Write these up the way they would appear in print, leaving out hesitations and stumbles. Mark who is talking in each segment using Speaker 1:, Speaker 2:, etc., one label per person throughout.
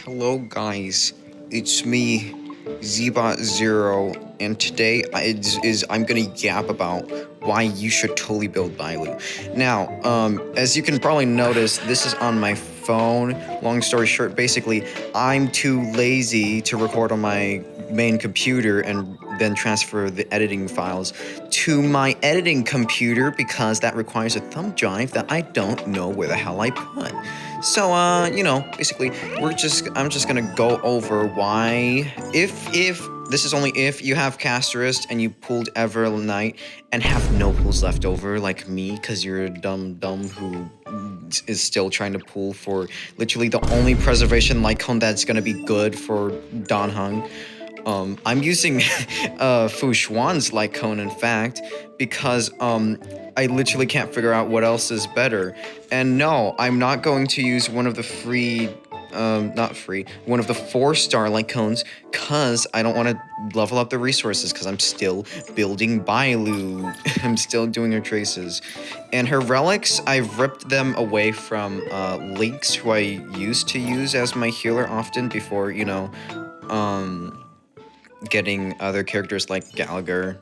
Speaker 1: Hello guys, it's me, ZbotZero, and today I'm gonna yap about why you should totally build Bailu. Now, as you can probably notice, this is on my phone. Long story short, basically, I'm too lazy to record on my main computer and then transfer the editing files to my editing computer because that requires a thumb drive that I don't know where the hell I put. So, basically, I'm just gonna go over why, if this is only if you have Casterist and you pulled Evernight and have no pulls left over, like me, because you're a dumb who is still trying to pull for literally the only preservation Lycone that's gonna be good for Don Hung. I'm using Fu Xuan's Lycone, in fact, because I literally can't figure out what else is better. And no, I'm not going to use one of the one of the 4-star Lycones, cause I don't want to level up the resources, cause I'm still building Bailu. I'm still doing her traces. And her relics, I've ripped them away from Lynx, who I used to use as my healer often before, getting other characters like Gallagher.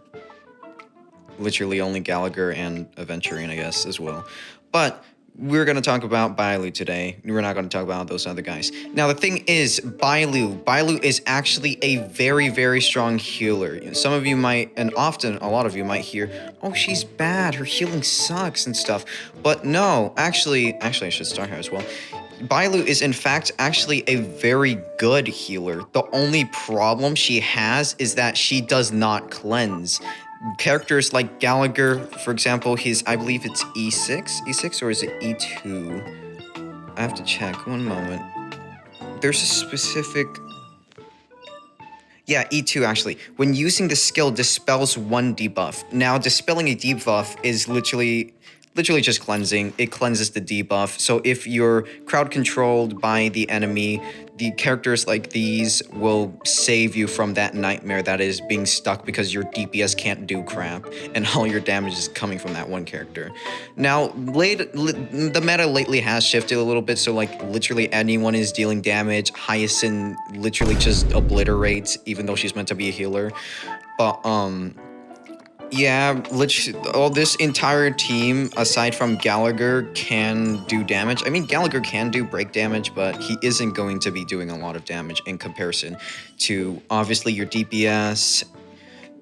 Speaker 1: Literally only Gallagher and Aventurian, I guess, as well. But we're going to talk about Bailu today. We're not going to talk about those other guys. Now, the thing is, Bailu is actually a very, very strong healer. Some of you might, and often a lot of you might hear, oh, she's bad, her healing sucks and stuff. But no, actually I should start her as well. Bailu is in fact actually a very good healer. The only problem she has is that she does not cleanse. Characters like Gallagher, for example, I believe it's E6 or is it E2? I have to check, one moment. There's a specific... Yeah, E2 actually. When using the skill, dispels one debuff. Now, dispelling a debuff is literally just cleansing. It cleanses the debuff. So if you're crowd controlled by the enemy, the characters like these will save you from that nightmare that is being stuck because your DPS can't do crap and all your damage is coming from that one character. Now, the meta lately has shifted a little bit, so like literally anyone is dealing damage. Hyacinth literally just obliterates, even though she's meant to be a healer. But yeah, literally, this entire team, aside from Gallagher, can do damage. I mean, Gallagher can do break damage, but he isn't going to be doing a lot of damage in comparison to, obviously, your DPS,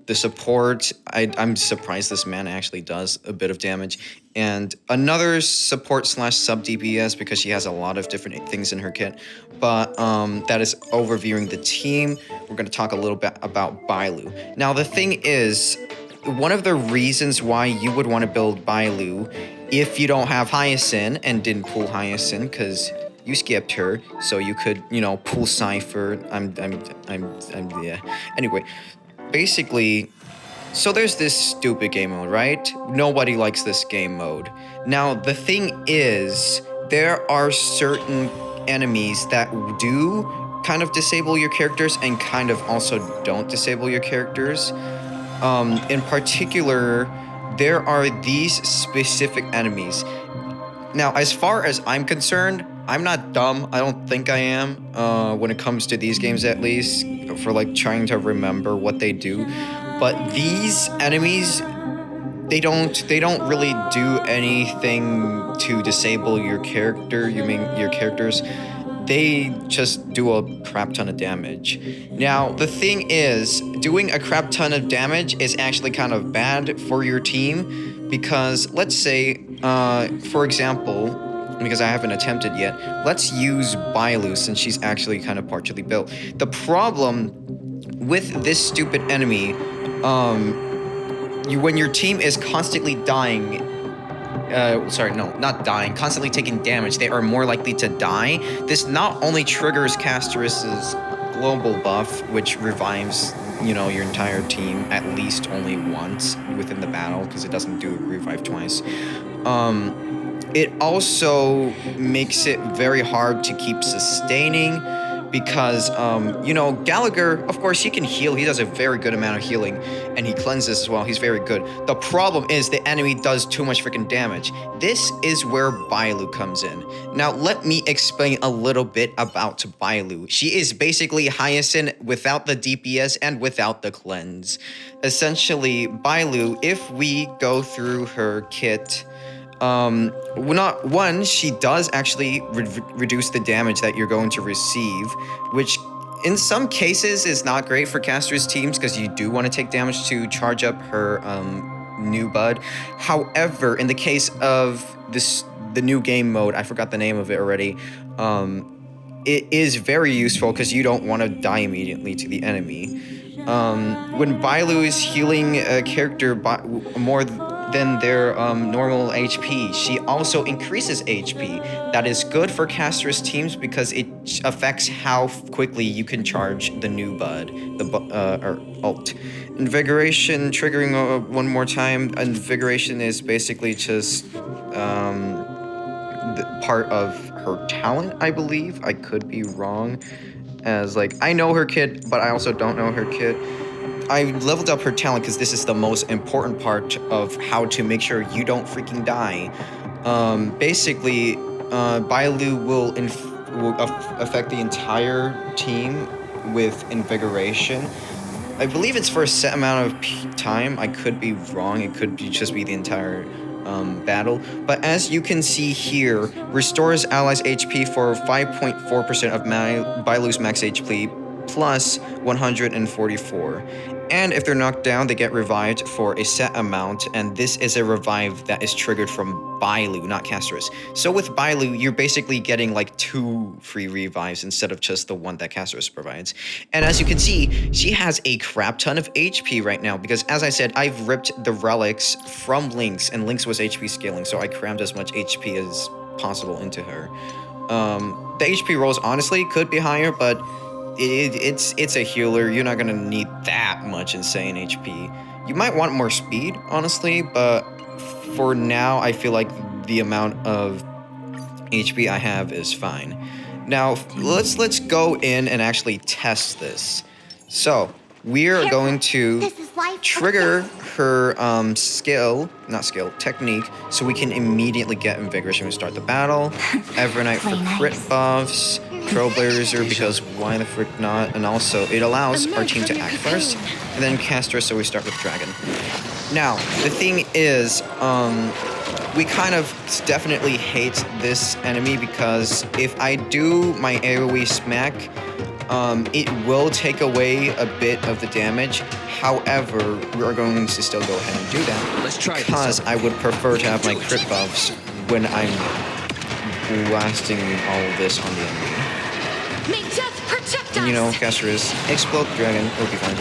Speaker 1: the support. I'm surprised this man actually does a bit of damage. And another support / sub DPS, because she has a lot of different things in her kit. But that is overviewing the team. We're going to talk a little bit about Bailu. Now, the thing is, one of the reasons why you would want to build Bailu, if you don't have Hyacinth and didn't pull Hyacinth, because you skipped her, so you could, pull Cypher. Yeah. Anyway, basically, so there's this stupid game mode, right? Nobody likes this game mode. Now, the thing is, there are certain enemies that do kind of disable your characters and kind of also don't disable your characters. In particular, there are these specific enemies. Now, as far as I'm concerned, I'm not dumb. I don't think I am, when it comes to these games at least, for like trying to remember what they do. But these enemies, they don't really do anything to disable your character. You mean your characters? They just do a crap ton of damage. Now, the thing is, doing a crap ton of damage is actually kind of bad for your team, because let's say, for example, because I haven't attempted yet, let's use Bailu since she's actually kind of partially built. The problem with this stupid enemy, when your team is constantly dying, constantly taking damage, they are more likely to die. This not only triggers Casterist's global buff, which revives, your entire team at least only once within the battle, because it doesn't do revive twice. It also makes it very hard to keep sustaining, because, you know, Gallagher, of course, he can heal. He does a very good amount of healing, and he cleanses as well. He's very good. The problem is the enemy does too much freaking damage. This is where Bailu comes in. Now, let me explain a little bit about Bailu. She is basically Hyacinth without the DPS and without the cleanse. Essentially, Bailu, if we go through her kit, not one, she does actually reduce the damage that you're going to receive, which in some cases is not great for casters teams because you do want to take damage to charge up her new bud. However, in the case of the new game mode, I forgot the name of it already, it is very useful because you don't want to die immediately to the enemy. When Bailu is healing a character more than their normal HP, she also increases HP. That is good for caster's teams because it affects how quickly you can charge the new bud, or ult. Invigoration, triggering one more time. Invigoration is basically just part of her talent, I believe. I could be wrong. As like, I know her kit, but I also don't know her kit. I leveled up her talent because this is the most important part of how to make sure you don't freaking die. Basically, Bailu will affect the entire team with Invigoration. I believe it's for a set amount of time. I could be wrong. It could just be the entire battle. But as you can see here, restores allies' HP for 5.4% of Bailu's max HP plus 144. And if they're knocked down, they get revived for a set amount, and this is a revive that is triggered from Bailu, not Casterus. So with Bailu, you're basically getting like 2 free revives instead of just the one that Casterus provides. And as you can see, she has a crap ton of HP right now, because as I said, I've ripped the relics from Lynx, and Lynx was HP scaling, so I crammed as much HP as possible into her. The HP rolls honestly could be higher, but it's a healer. You're not gonna need that much insane HP. You might want more speed, honestly, but for now, I feel like the amount of HP I have is fine. Now, let's go in and actually test this. So, we're going to trigger her technique, so we can immediately get Invigoration to start the battle. Evernight for crit buffs. Trailblazer, because why the frick not? And also, it allows our team to act first, and then Caster, so we start with Dragon. Now, the thing is, we kind of definitely hate this enemy because if I do my AoE smack, it will take away a bit of the damage. However, we are going to still go ahead and do that because I would prefer to have my crit buffs when I'm blasting all of this on the enemy. And, you know, Caster is Explode Dragon, it'll be fine.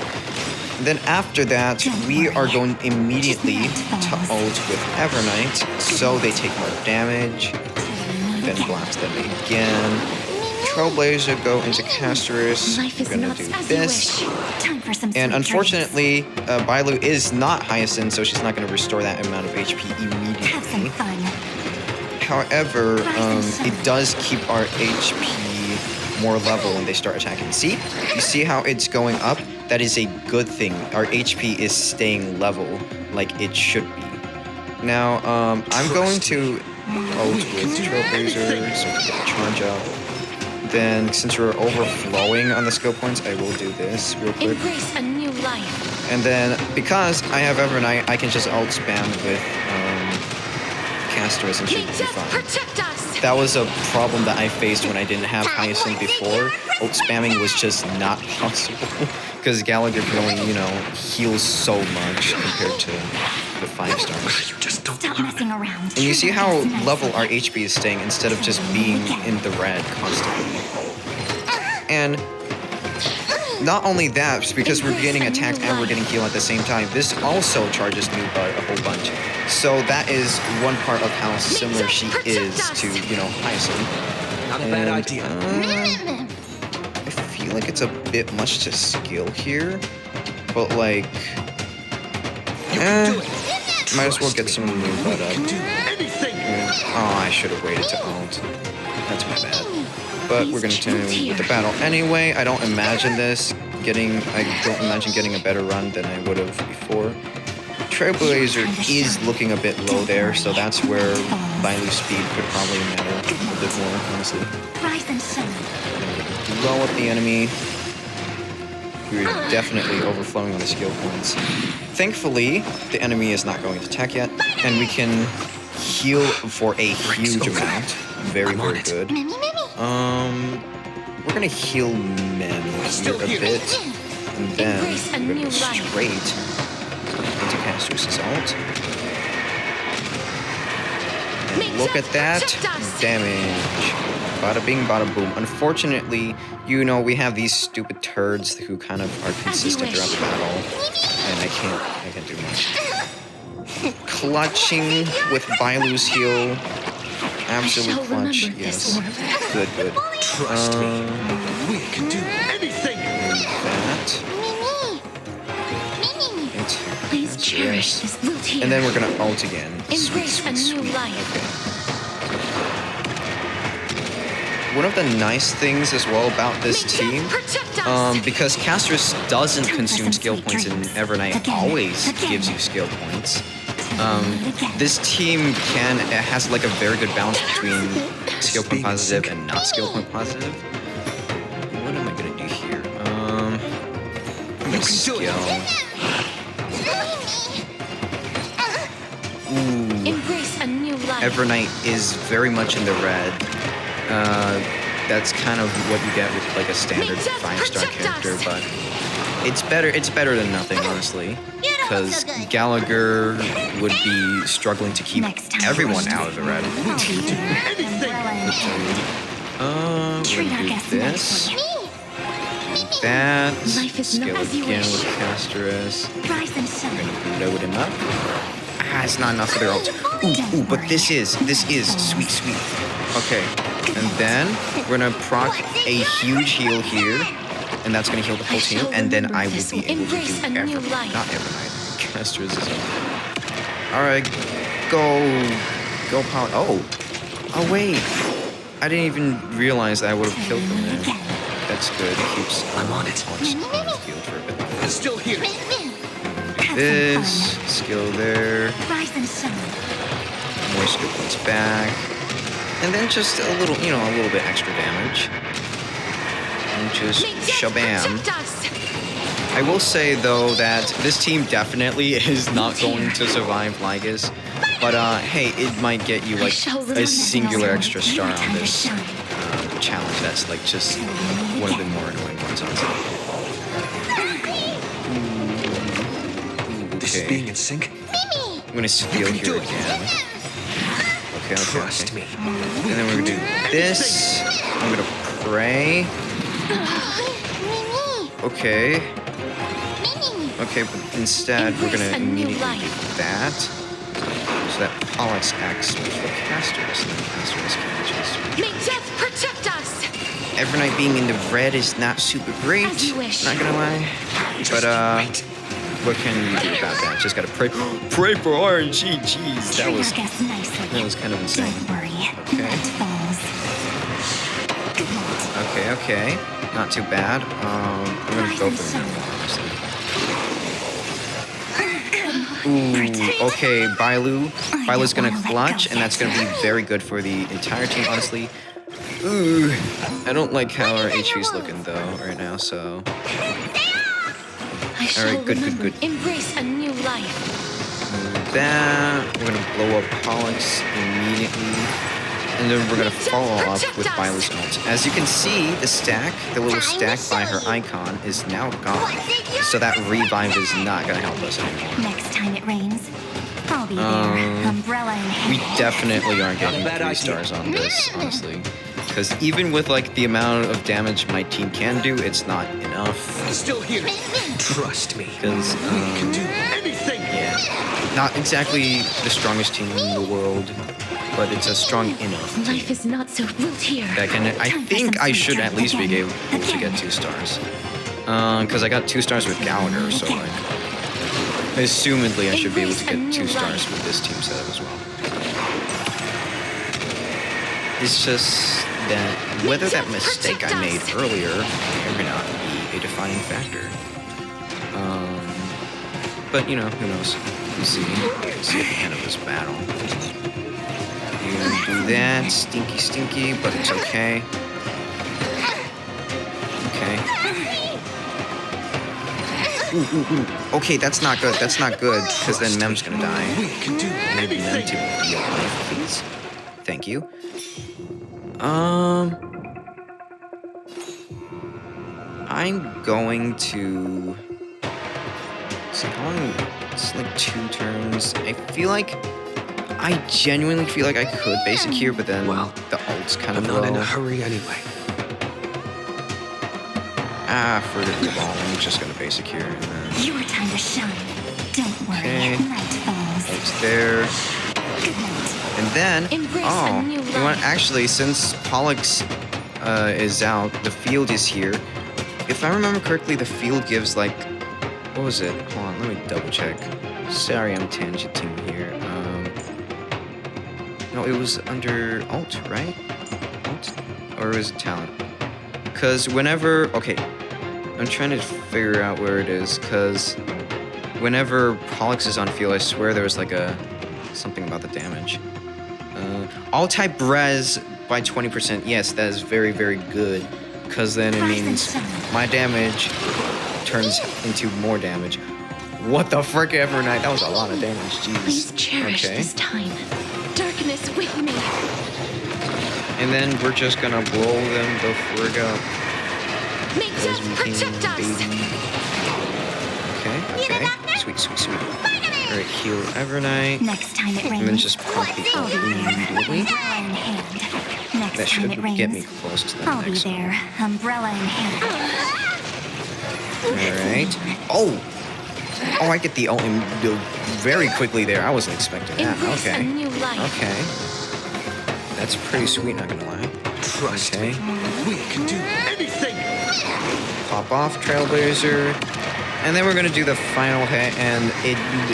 Speaker 1: Then after that, we are going immediately to ult with Evernight, so they take more damage. Then blast them again. Trailblazer go into Casterus. We're gonna do this. And unfortunately, Bailu is not Hyacinth, so she's not gonna restore that amount of HP immediately. However, it does keep our HP more level when they start attacking. See? You see how it's going up? That is a good thing. Our HP is staying level like it should be. Now, I'm going to ult with Trailblazer so we can get the charge up. Then, since we're overflowing on the skill points, I will do this real quick.
Speaker 2: Embrace a new life.
Speaker 1: And then, because I have Evernight, I can just ult spam with Casterus and she will be fine. That was a problem that I faced when I didn't have Hyacinth before. Ult spamming was just not possible because Gallagher can only, you know, heal so much compared to the 5 stars.
Speaker 2: Stop messing around.
Speaker 1: And you see how level our HP is staying instead of just being in the red constantly. And not only that, because we're getting attacked and we're getting healed at the same time, this also charges new bud a whole bunch. So that is one part of how similar she is to, you know, Hyacinth.
Speaker 3: Not a bad idea.
Speaker 1: I feel like it's a bit much to skill here, but like, might as well get some new bud up. Oh, I should have waited to ult. That's my bad. But we're gonna continue with the battle anyway. I don't imagine getting a better run than I would have before. Trailblazer is looking a bit low there, so that's where Bailu's speed could probably matter a bit more, honestly. Blow up the enemy. We're definitely overflowing on the skill points. Thankfully, the enemy is not going to attack yet, and we can heal for a huge amount. Very, very good. We're gonna heal Mem here a bit, and then we're gonna go straight into Caster's ult. And look at that damage. Bada bing, bada boom. Unfortunately, you know, we have these stupid turds who kind of are consistent throughout the battle, and I can't do much. Clutching with Bailu's heal. Absolute clutch, yes. Good, good.
Speaker 3: Trust me. We can do anything.
Speaker 1: That.
Speaker 2: Yes.
Speaker 1: And then we're gonna ult again. Sweet, sweet, sweet. Okay. One of the nice things as well about this team, because Castris doesn't consume skill points and Evernight always gives you skill points. This team has like a very good balance between skill point positive and not skill point positive. What am I gonna do here? I'm gonna skill. Ooh. Evernight is very much in the red. That's kind of what you get with like a standard 5-star character, but it's better than nothing, honestly. Because Gallagher would be struggling to keep everyone out of the red. We're gonna do this. Do that. Skill again with Casterus. We're gonna load him up. Ah, it's not enough for their ult. Ooh, but this is sweet, sweet. Okay, and then we're gonna proc a huge heal here, and that's gonna heal the whole team, and then I will be able to do not Evernight. Casterus is up. Alright, go power. Oh wait, I didn't even realize that I would have killed them there. That's good. It keeps
Speaker 3: I'm on it.
Speaker 1: on the field for a bit.
Speaker 3: It's still here.
Speaker 1: This skill there. More skill points back, and then just a little bit extra damage. And just shabam. I will say though that this team definitely is not going to survive Lygus, but hey, it might get you like a singular extra star on this challenge. That's like just one of the more annoying ones on top.
Speaker 3: This is being in sync.
Speaker 1: I'm gonna steal here again. Okay.
Speaker 3: Trust me.
Speaker 1: And then we're gonna do this. I'm gonna pray. Okay, but instead we're gonna immediately do that. So that Pollux acts before Casterus, and then Casterus can just...
Speaker 2: May death protect us!
Speaker 1: Evernight being in the red is not super great, not gonna lie. But what can you do about that? Just gotta pray for RNG, jeez, that was kind of insane. Okay, not too bad. I'm gonna go for the Ooh, okay, Bailu's gonna clutch, and that's gonna be very good for the entire team, honestly. Ooh, I don't like how our HP's looking though right now, so... Alright, good.
Speaker 2: Embrace a new life.
Speaker 1: That, we're gonna blow up Pollux immediately. And then we're gonna follow up with Bailu's ult. As you can see, the little stack by her icon is now gone. So that revive is not gonna help us anymore.
Speaker 2: Next time it rains, I'll be there. Umbrella in hand.
Speaker 1: We definitely aren't getting 3 stars on this, honestly. Because even with like the amount of damage my team can do, it's not enough.
Speaker 3: Still here. Trust me.
Speaker 1: Because
Speaker 3: we can do anything.
Speaker 1: Yeah, not exactly the strongest team in the world, but it's a strong enough team.
Speaker 2: Life is not so built here.
Speaker 1: That can, I think I should at least be able to get 2 stars. Because I got 2 stars with Gallagher, so like, assumedly I should be able to get 2 stars with this team setup as well. It's just that whether that mistake I made earlier may or may not be a defining factor. But, you know, who knows? We'll see. We'll see at the end of this battle. You do that. Stinky, but it's okay. Okay. Ooh. Okay, that's not good. That's not good, because then Mem's gonna die.
Speaker 3: We can do
Speaker 1: Maybe Mem
Speaker 3: anything.
Speaker 1: to be alive, please. Thank you. I'm going to... So how long? It's like 2 turns. I genuinely feel like I could basic here, but then
Speaker 3: Well,
Speaker 1: the ult's kind
Speaker 3: I'm
Speaker 1: of
Speaker 3: not
Speaker 1: low.
Speaker 3: in a hurry anyway.
Speaker 1: Forget the ball. I'm just gonna basic here. And then
Speaker 2: Your time to shine. Don't worry.
Speaker 1: Okay.
Speaker 2: Night falls.
Speaker 1: ult's there.
Speaker 2: Good night.
Speaker 1: And then,
Speaker 2: Embrace
Speaker 1: oh,
Speaker 2: a new
Speaker 1: you know what?
Speaker 2: life.
Speaker 1: Actually, since Pollux is out, the field is here. If I remember correctly, the field gives like, what was it? Hold on, let me double check. Sorry, I'm tangenting here. No, it was under alt, right? Alt, or was it talent? Because whenever, okay, I'm trying to figure out where it is. Because whenever Pollux is on field, I swear there was like something about the damage. All type res by 20%. Yes, that is very, very good. Because then it means my damage turns into more damage. What the frick, Evernight? That was a lot of damage.
Speaker 2: Please
Speaker 1: Jeez.
Speaker 2: cherish
Speaker 1: Okay.
Speaker 2: this time. Darkness with me.
Speaker 1: And then we're just gonna blow them the frig up.
Speaker 2: May
Speaker 1: As
Speaker 2: death
Speaker 1: we
Speaker 2: protect
Speaker 1: can,
Speaker 2: us.
Speaker 1: baby. Okay. Sweet. Alright, heal Evernight.
Speaker 2: Next time it rains.
Speaker 1: And then just pump the
Speaker 2: I'll
Speaker 1: ult
Speaker 2: be there.
Speaker 1: immediately.
Speaker 2: Umbrella in hand. Next
Speaker 1: That
Speaker 2: time
Speaker 1: should
Speaker 2: it rains.
Speaker 1: get me close to the
Speaker 2: I'll be
Speaker 1: next one.
Speaker 2: there. Umbrella in hand.
Speaker 1: Alright. Oh, I get the ult very quickly there. I wasn't expecting that.
Speaker 2: Embrace a
Speaker 1: Okay.
Speaker 2: new life.
Speaker 1: Okay. That's pretty sweet, not gonna lie.
Speaker 3: Trust
Speaker 1: Okay.
Speaker 3: me. We can do anything.
Speaker 1: Pop off Trailblazer. And then we're gonna do the final hit, and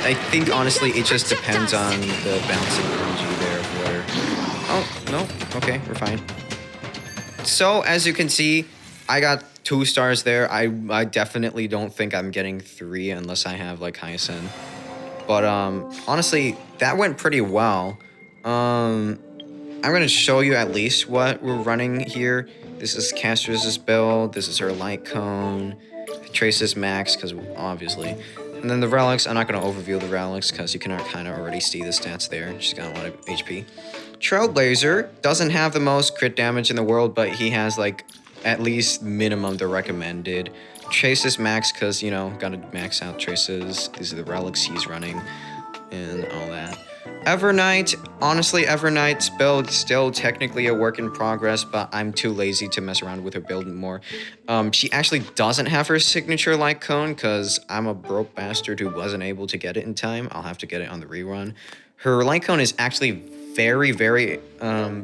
Speaker 1: I think honestly it just depends on the bouncing energy there of where. Oh, no. Okay, we're fine. So as you can see, I got 2 stars there. I definitely don't think I'm getting 3 unless I have like Hyacinth. But honestly, that went pretty well. I'm gonna show you at least what we're running here. This is Castra's build. This is her light cone. Trace's max, because obviously. And then the relics, I'm not gonna overview the relics because you can kind of already see the stats there. She's got a lot of HP. Trailblazer doesn't have the most crit damage in the world, but he has like at least minimum the recommended. Trace's max, because you know, gotta max out Trace's. These are the relics he's running and all that. Evernight, honestly, Evernight's build is still technically a work in progress, but I'm too lazy to mess around with her build more. She actually doesn't have her signature light cone because I'm a broke bastard who wasn't able to get it in time. I'll have to get it on the rerun. Her light cone is actually very, very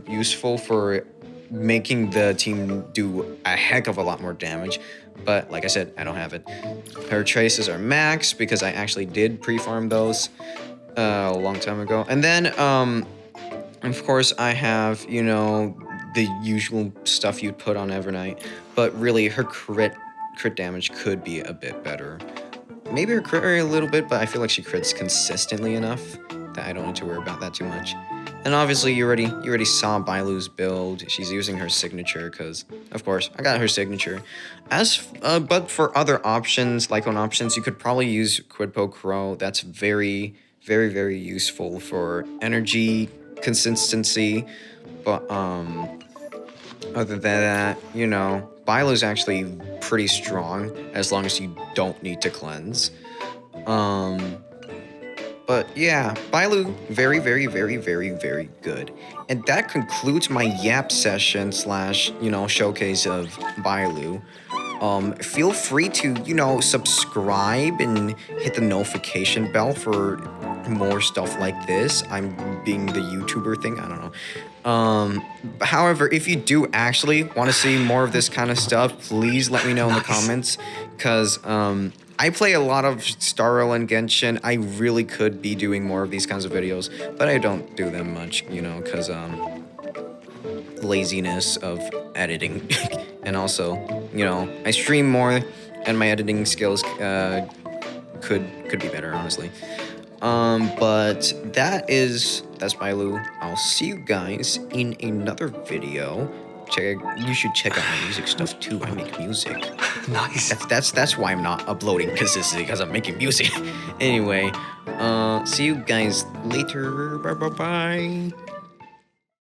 Speaker 1: useful for making the team do a heck of a lot more damage. But like I said, I don't have it. Her traces are max because I actually did pre-farm those a long time ago. And then, of course, I have, you know, the usual stuff you'd put on Evernight. But really, her crit damage could be a bit better. Maybe her crit rate a little bit, but I feel like she crits consistently enough that I don't need to worry about that too much. And obviously, you already saw Bailu's build. She's using her signature because, of course, I got her signature. But for other options, like on options, you could probably use Quidpo Crow. That's very, very, very useful for energy consistency. But other than that, you know, Bailu's actually pretty strong as long as you don't need to cleanse. But yeah, Bailu, very, very, very, very, very good. And that concludes my Yap session / you know, showcase of Bailu. Feel free to, you know, subscribe and hit the notification bell for more stuff like this. I'm being the YouTuber thing, I don't know. However, if you do actually want to see more of this kind of stuff, please let me know in the comments, because I play a lot of Star Rail and Genshin. I really could be doing more of these kinds of videos, but I don't do them much, you know, because laziness of editing. And also, you know, I stream more and my editing skills could be better, honestly. But that's Bailu. I'll see you guys in another video. You should check out my music stuff too. I make music.
Speaker 3: Nice.
Speaker 1: That's why I'm not uploading consistently, because I'm making music. Anyway, see you guys later. Bye.